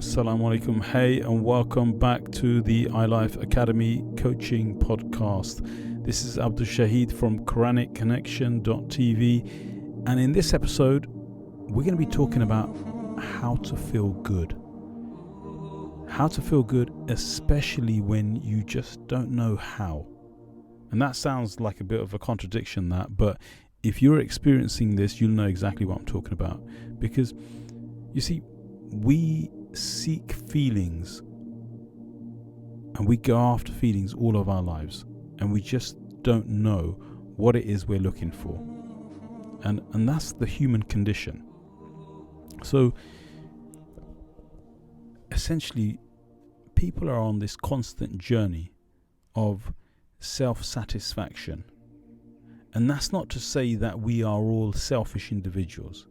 Assalamu alaikum. Hey, and welcome back to the iLife Academy Coaching Podcast. This is Abdul Shahid from QuranicConnection.tv, and in this episode, we're going to be talking about how to feel good. How to feel good, especially when you just don't know how. And that sounds like a bit of a contradiction, but if you're experiencing this, you'll know exactly what I'm talking about. Because, you see, we seek feelings and we go after feelings all of our lives, and we just don't know what it is we're looking for. And that's the human condition. So, essentially, people are on this constant journey of self-satisfaction. And that's not to say that we are all selfish individuals.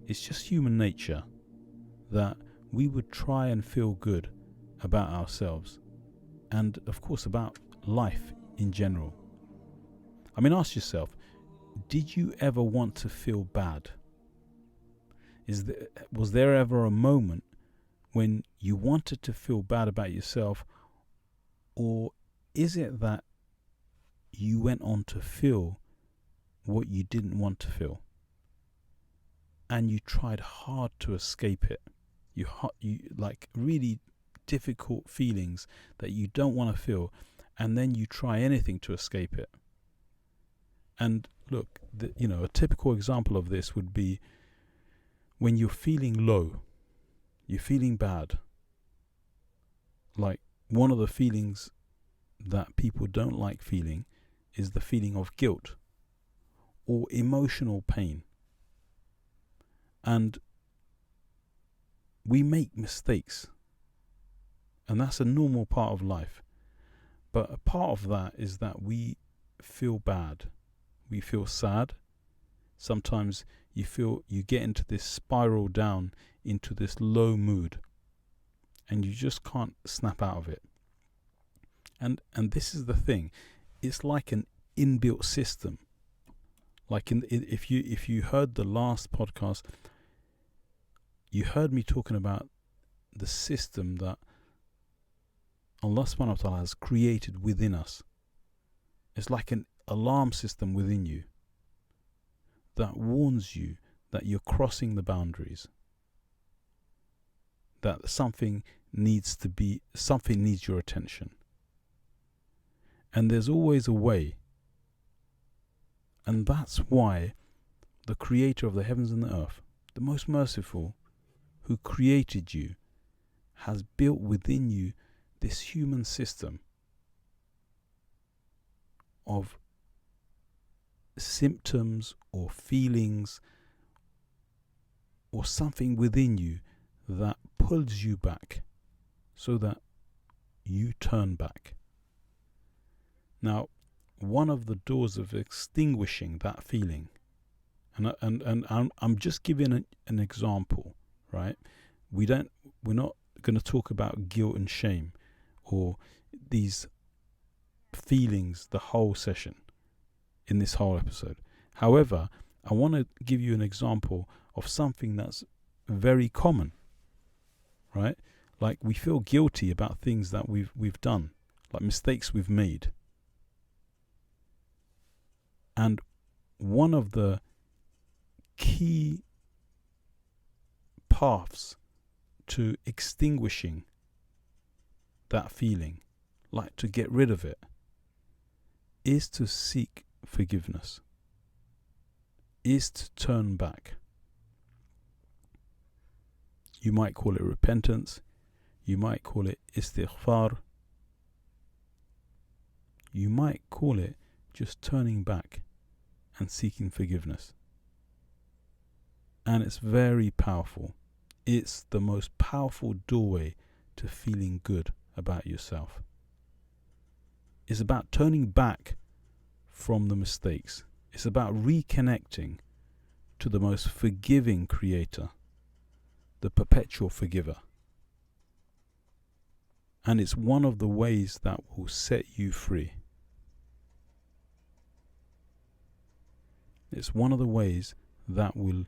It's just human nature that we would try and feel good about ourselves and, of course, about life in general. I mean, ask yourself, did you ever want to feel bad? Was there ever a moment when you wanted to feel bad about yourself, or is it that you went on to feel what you didn't want to feel and you tried hard to escape it? You like really difficult feelings that you don't want to feel, and then you try anything to escape it. And look, a typical example of this would be when you're feeling low, you're feeling bad. Like, one of the feelings that people don't like feeling is the feeling of guilt or emotional pain. And we make mistakes, and that's a normal part of life. But a part of that is that we feel bad. We feel sad. Sometimes you get into this spiral down into this low mood, and you just can't snap out of it. And this is the thing. It's like an inbuilt system. Like if you heard the last podcast, you heard me talking about the system that Allah subhanahu wa ta'ala has created within us. It's like an alarm system within you that warns you that you're crossing the boundaries, that something needs your attention. And there's always a way. And that's why the creator of the heavens and the earth, the most merciful, who created you, has built within you this human system of symptoms or feelings or something within you that pulls you back so that you turn back. Now, one of the doors of extinguishing that feeling, and I'm just giving an example, right? We're not going to talk about guilt and shame or these feelings the whole session in this whole episode. However, I want to give you an example of something that's very common, right? Like, we feel guilty about things that we've done, like mistakes we've made. And one of the key paths to extinguishing that feeling, like to get rid of it, is to seek forgiveness, is to turn back. You might call it repentance, you might call it istighfar, you might call it just turning back and seeking forgiveness. And it's very powerful. It's the most powerful doorway to feeling good about yourself. It's about turning back from the mistakes. It's about reconnecting to the most forgiving creator, the perpetual forgiver. And it's one of the ways that will set you free. It's one of the ways that will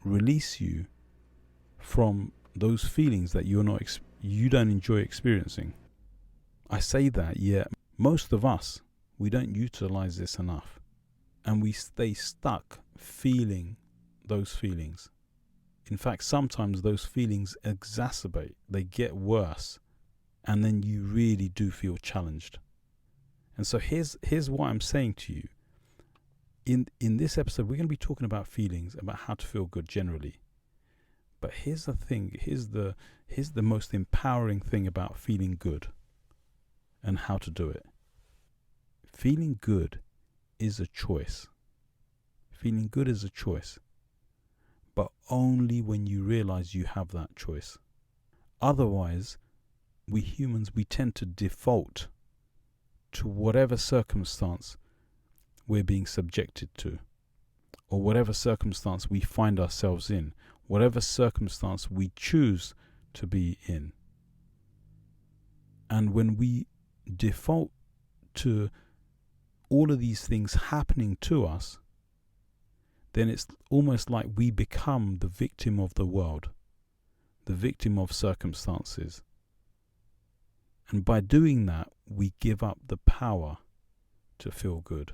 release you from those feelings that you don't enjoy experiencing. I say that, yet most of us, we don't utilize this enough, and we stay stuck feeling those feelings. In fact, sometimes those feelings exacerbate, they get worse, and then you really do feel challenged. And so here's what I'm saying to you. In this episode, we're going to be talking about feelings, about how to feel good generally. But here's the thing, here's the most empowering thing about feeling good and how to do it. Feeling good is a choice. Feeling good is a choice. But only when you realize you have that choice. Otherwise, we humans, we tend to default to whatever circumstance we're being subjected to, or whatever circumstance we find ourselves in, whatever circumstance we choose to be in. And when we default to all of these things happening to us, then it's almost like we become the victim of the world, the victim of circumstances. And by doing that, we give up the power to feel good.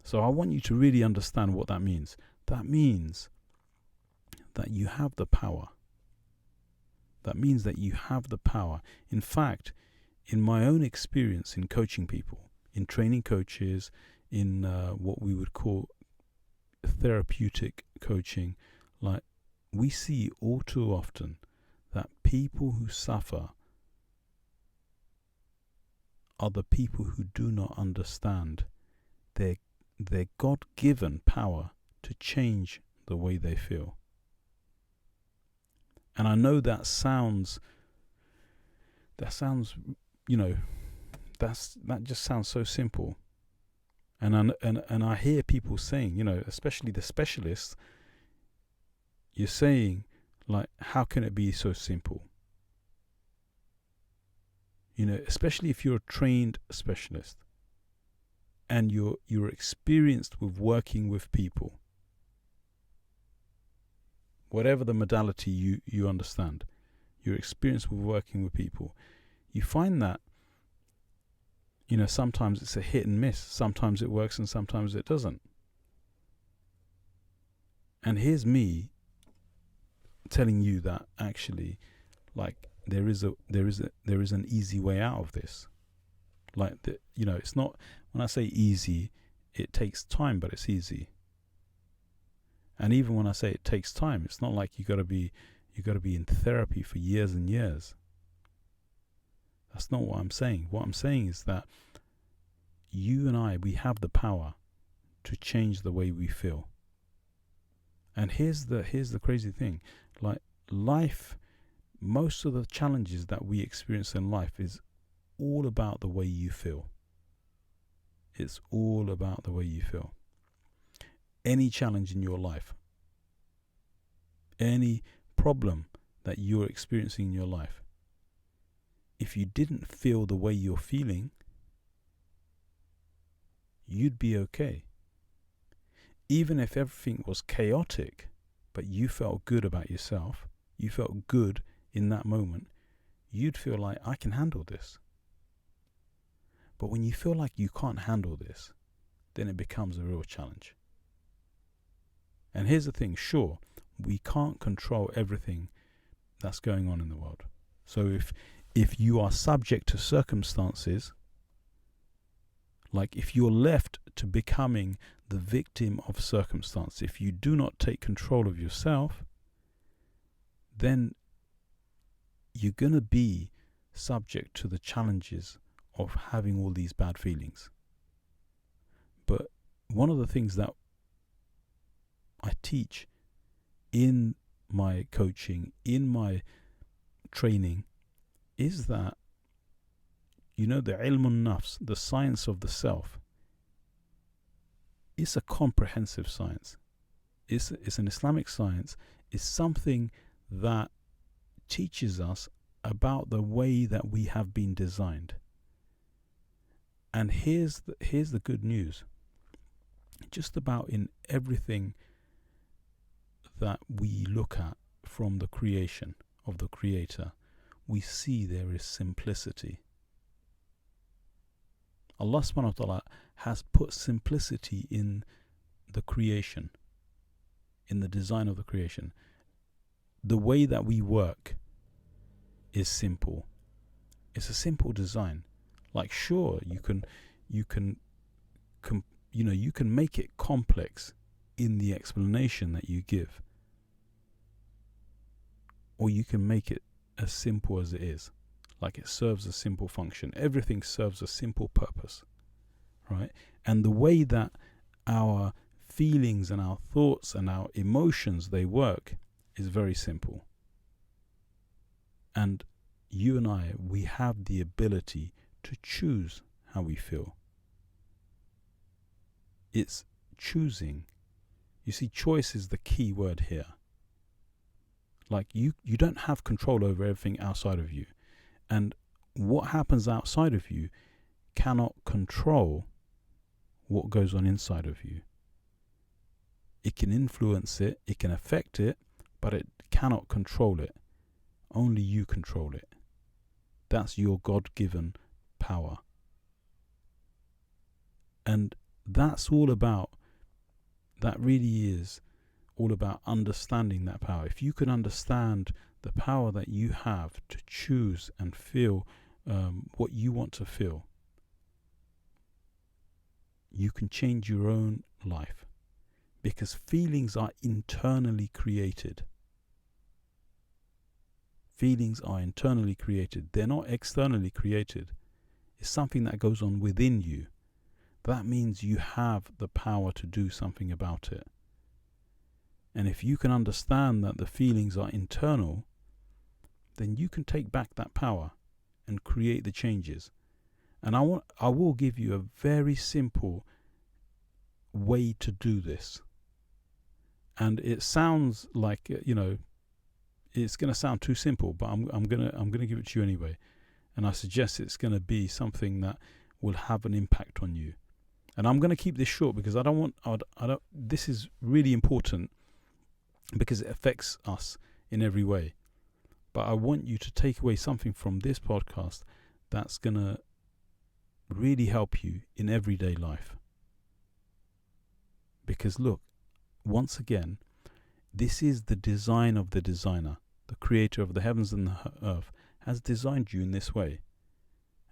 So I want you to really understand what that means. That means that you have the power. That means that you have the power. In fact, in my own experience in coaching people, in training coaches, in what we would call therapeutic coaching, like we see all too often that people who suffer are the people who do not understand their God-given power to change the way they feel. And I know that sounds, that just sounds so simple. And I hear people saying, especially the specialists, you're saying, like, how can it be so simple? Especially if you're a trained specialist and you're experienced with working with people, whatever the modality you understand, you're experienced with working with people, you find that, sometimes it's a hit and miss. Sometimes it works and sometimes it doesn't. And here's me telling you that actually, like, there is an easy way out of this. Like, it's not, when I say easy, it takes time, but it's easy. And even when I say it takes time, it's not like you got to be in therapy for years and years. That's not what I'm saying. What I'm saying is that you and I, we have the power to change the way we feel. And here's the crazy thing. Like, life, most of the challenges that we experience in life is all about the way you feel. It's all about the way you feel. Any challenge in your life, any problem that you're experiencing in your life, if you didn't feel the way you're feeling, you'd be okay. Even if everything was chaotic, but you felt good about yourself, you felt good in that moment, you'd feel like, I can handle this. But when you feel like you can't handle this, then it becomes a real challenge. And here's the thing, sure, we can't control everything that's going on in the world. So if you are subject to circumstances, like if you're left to becoming the victim of circumstance, if you do not take control of yourself, then you're going to be subject to the challenges of having all these bad feelings. But one of the things that I teach in my coaching, in my training, is that, the ilmun nafs, the science of the self, is a comprehensive science. It's an Islamic science. It's something that teaches us about the way that we have been designed. And here's the good news. Just about in everything that we look at from the creation of the Creator, we see there is simplicity. Allah subhanahu wa ta'ala has put simplicity in the creation, in the design of the creation. The way that we work is simple. It's a simple design. Like, sure, you can make it complex in the explanation that you give, or you can make it as simple as it is. Like, it serves a simple function. Everything serves a simple purpose, right? And the way that our feelings and our thoughts and our emotions, they work, is very simple. And you and I, we have the ability to choose how we feel. It's choosing. You see, choice is the key word here. Like, you don't have control over everything outside of you. And what happens outside of you cannot control what goes on inside of you. It can influence it, it can affect it, but it cannot control it. Only you control it. That's your God-given power. And that's all about, that really is all about understanding that power. If you can understand the power that you have to choose and feel what you want to feel, you can change your own life, because feelings are internally created. Feelings are internally created. They're not externally created. It's something that goes on within you. That means you have the power to do something about it. And if you can understand that the feelings are internal, then you can take back that power and create the changes. And I will give you a very simple way to do this. And it sounds like, it's going to sound too simple, but I'm going to give it to you anyway. And I suggest it's going to be something that will have an impact on you. And I'm going to keep this short because this is really important, because it affects us in every way. But I want you to take away something from this podcast that's going to really help you in everyday life. Because look, once again, this is the design of the designer. The creator of the heavens and the earth has designed you in this way.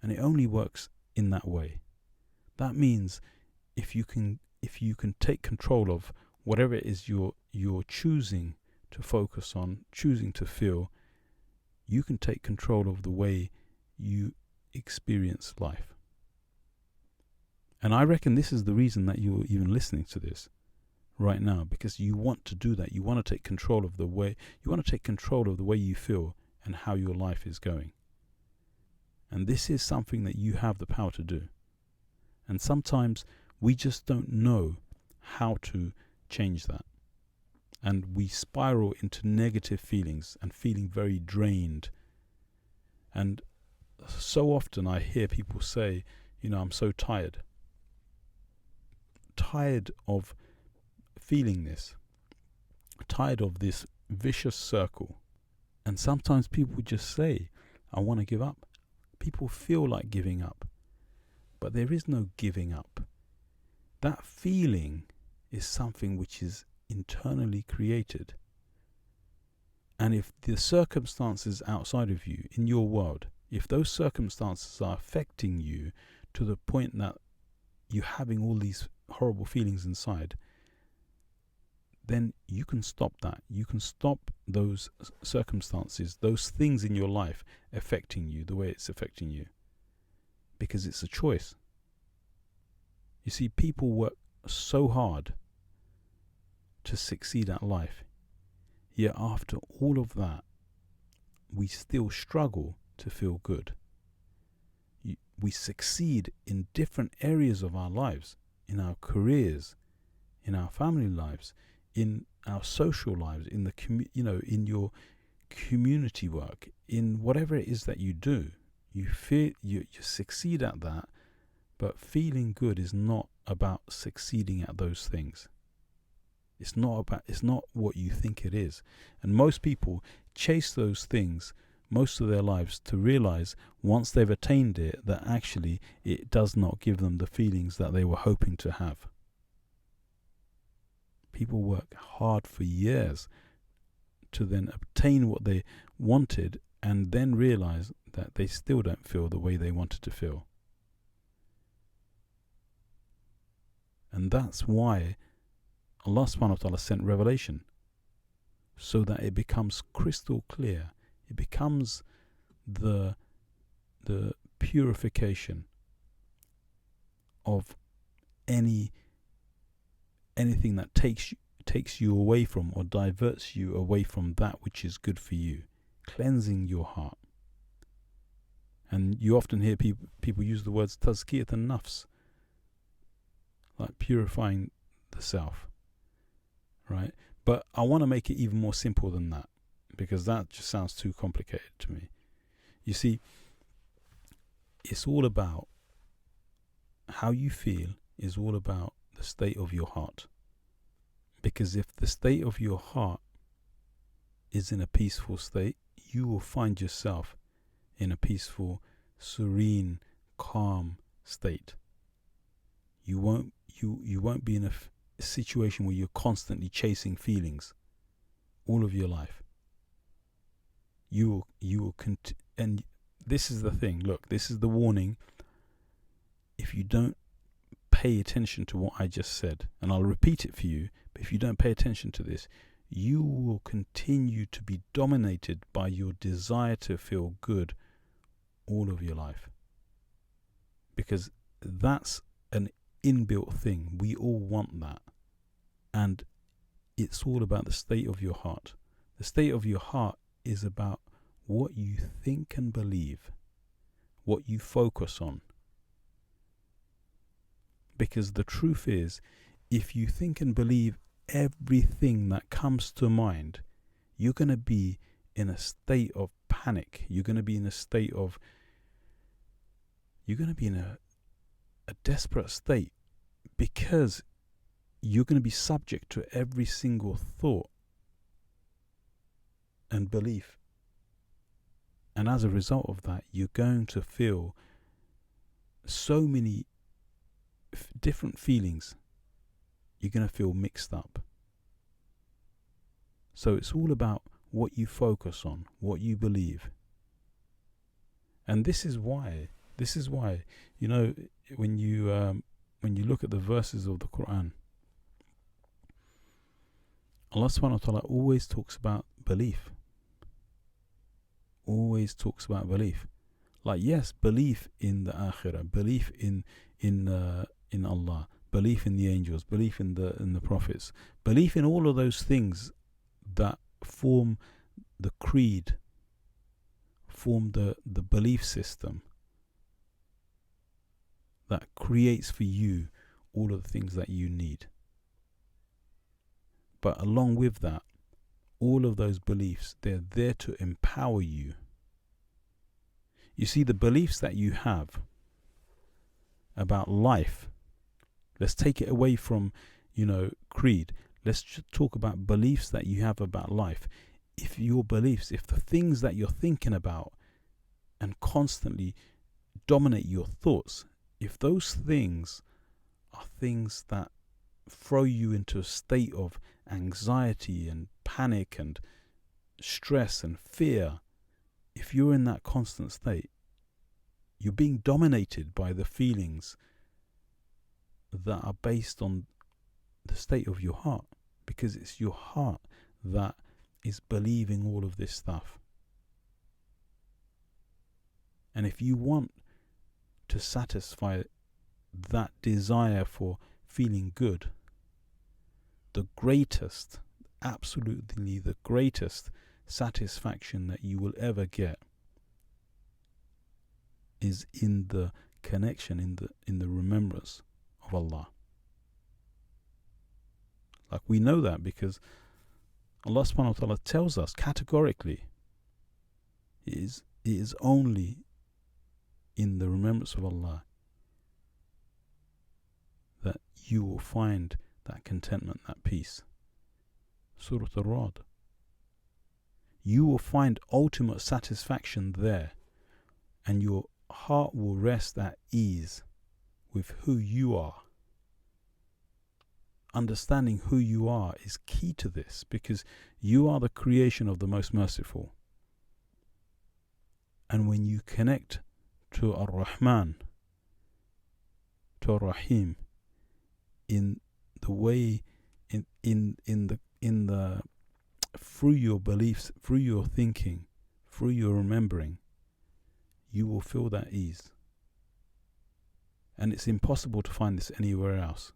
And it only works in that way. That means if you can take control of whatever it is you're choosing to focus on, choosing to feel, you can take control of the way you experience life. And I reckon this is the reason that you're even listening to this right now, because you want to do that. You want to take control of the way you feel and how your life is going. And this is something that you have the power to do. And sometimes we just don't know how to change that. And we spiral into negative feelings and feeling very drained. And so often I hear people say, I'm so tired. Tired of feeling this. Tired of this vicious circle. And sometimes people just say, I want to give up. People feel like giving up. But there is no giving up. That feeling is something which is internally created. And if the circumstances outside of you, in your world, if those circumstances are affecting you to the point that you're having all these horrible feelings inside, then you can stop that. You can stop those circumstances, those things in your life affecting you the way it's affecting you. Because it's a choice. You see, people work so hard to succeed at life. Yet after all of that, we still struggle to feel good. We succeed in different areas of our lives, in our careers, in our family lives, in our social lives, in the in your community work, in whatever it is that you do. You feel you succeed at that, but feeling good is not about succeeding at those things. It's not what you think it is. And most people chase those things most of their lives to realize once they've attained it that actually it does not give them the feelings that they were hoping to have. People work hard for years to then obtain what they wanted and then realize that they still don't feel the way they wanted to feel. And that's why Allah subhanahu wa ta'ala sent revelation, so that it becomes crystal clear. It becomes the purification of anything that takes you away from or diverts you away from that which is good for you, cleansing your heart. And you often hear people use the words tazkiyat an-nafs, like purifying the self, right? But I want to make it even more simple than that, because that just sounds too complicated to me. You see, it's all about how you feel, is all about the state of your heart. Because if the state of your heart is in a peaceful state, you will find yourself in a peaceful, serene, calm state. You won't be in a situation where you're constantly chasing feelings all of your life. You will and this is the thing. Look, this is the warning. If you don't pay attention to what I just said, and I'll repeat it for you, but if you don't pay attention to this, you will continue to be dominated by your desire to feel good all of your life. Because that's an inbuilt thing. We all want that. And it's all about the state of your heart. The state of your heart is about what you think and believe, what you focus on. Because the truth is, if you think and believe everything that comes to mind, you're going to be in a state of panic. You're going to be in a state of, you're going to be in a desperate state, because you're going to be subject to every single thought and belief. And as a result of that, you're going to feel so many different feelings. You're going to feel mixed up. So it's all about what you focus on, what you believe. And this is why, you know, when you look at the verses of the Quran, Allah subhanahu wa ta'ala always talks about belief. Always talks about belief. Like, yes, belief in the akhirah, belief in Allah, belief in the angels, belief in the prophets, belief in all of those things that form the creed, form the belief system that creates for you all of the things that you need. But along with that, all of those beliefs, they're there to empower you. You see, the beliefs that you have about life, let's take it away from, creed. Let's just talk about beliefs that you have about life. If the things that you're thinking about and constantly dominate your thoughts, if those things are things that throw you into a state of anxiety and panic and stress and fear, if you're in that constant state, you're being dominated by the feelings that are based on the state of your heart, because it's your heart that is believing all of this stuff. And if you want to satisfy that desire for feeling good, absolutely the greatest satisfaction that you will ever get is in the connection, in the remembrance of Allah. Like, we know that because Allah subhanahu wa ta'ala tells us categorically it is only in the remembrance of Allah that you will find that contentment, that peace. Surah Al-Ra'd. You will find ultimate satisfaction there, and your heart will rest at ease with who you are. Understanding who you are is key to this, because you are the creation of the Most Merciful. And when you connect to Ar-Rahman, to Ar-Rahim, in the way, in the through your beliefs, through your thinking, through your remembering, you will feel that ease. And it's impossible to find this anywhere else.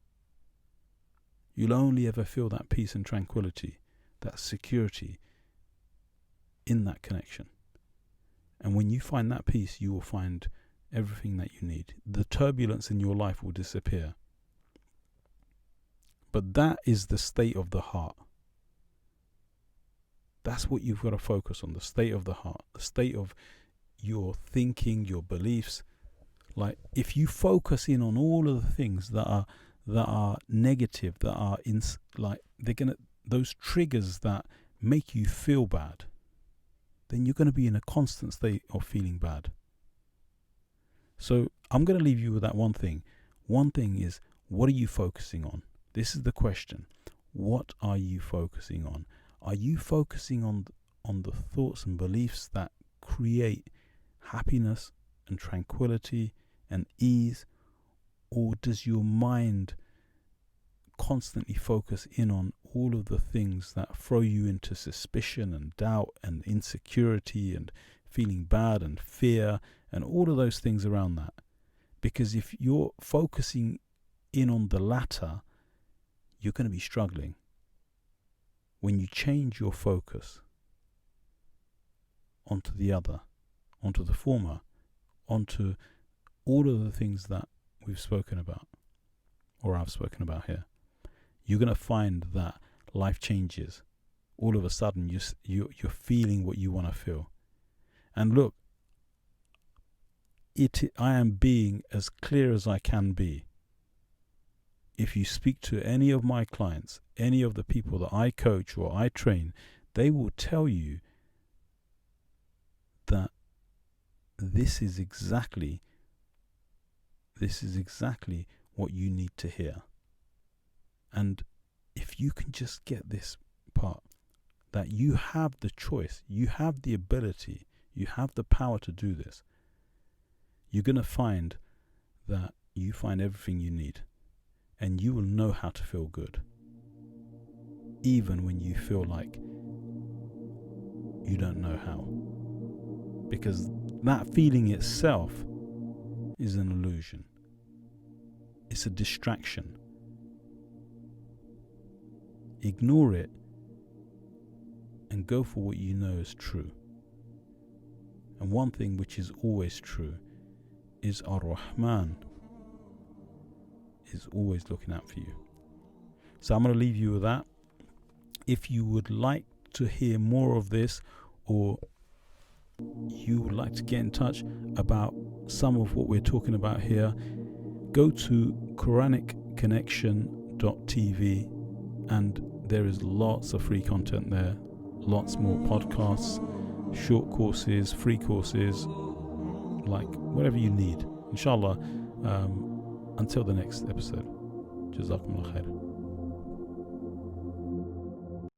You'll only ever feel that peace and tranquility, that security in that connection. And when you find that peace, you will find everything that you need. The turbulence in your life will disappear. But that is the state of the heart. That's what you've got to focus on, the state of the heart, the state of your thinking, your beliefs. Like, if you focus in on all of the things that are negative, that are those triggers that make you feel bad, then you're going to be in a constant state of feeling bad. So I'm going to leave you with that one thing. One thing is, what are you focusing on? This is the question. What are you focusing on? Are you focusing on the thoughts and beliefs that create happiness and tranquility and ease? Or does your mind constantly focus in on all of the things that throw you into suspicion and doubt and insecurity and feeling bad and fear and all of those things around that? Because if you're focusing in on the latter, you're going to be struggling. When you change your focus onto the other, onto the former, onto all of the things that we've spoken about, or I've spoken about here, you're going to find that life changes. All of a sudden, you're feeling what you want to feel. And look, I am being as clear as I can be. If you speak to any of my clients, any of the people that I coach or I train, they will tell you that this is exactly what you need to hear. And if you can just get this part, that you have the choice, you have the ability, you have the power to do this, you're going to find that you find everything you need. And you will know how to feel good, even when you feel like you don't know how. Because that feeling itself is an illusion. It's a distraction. Ignore it and go for what you know is true. And one thing which is always true is Ar-Rahman is always looking out for you. So I'm going to leave you with that. If you would like to hear more of this, or you would like to get in touch about some of what we're talking about here, go to QuranicConnection.tv, and there is lots of free content there, lots more podcasts, short courses, free courses, like whatever you need. Inshallah. Until the next episode. Jazakumullah khair.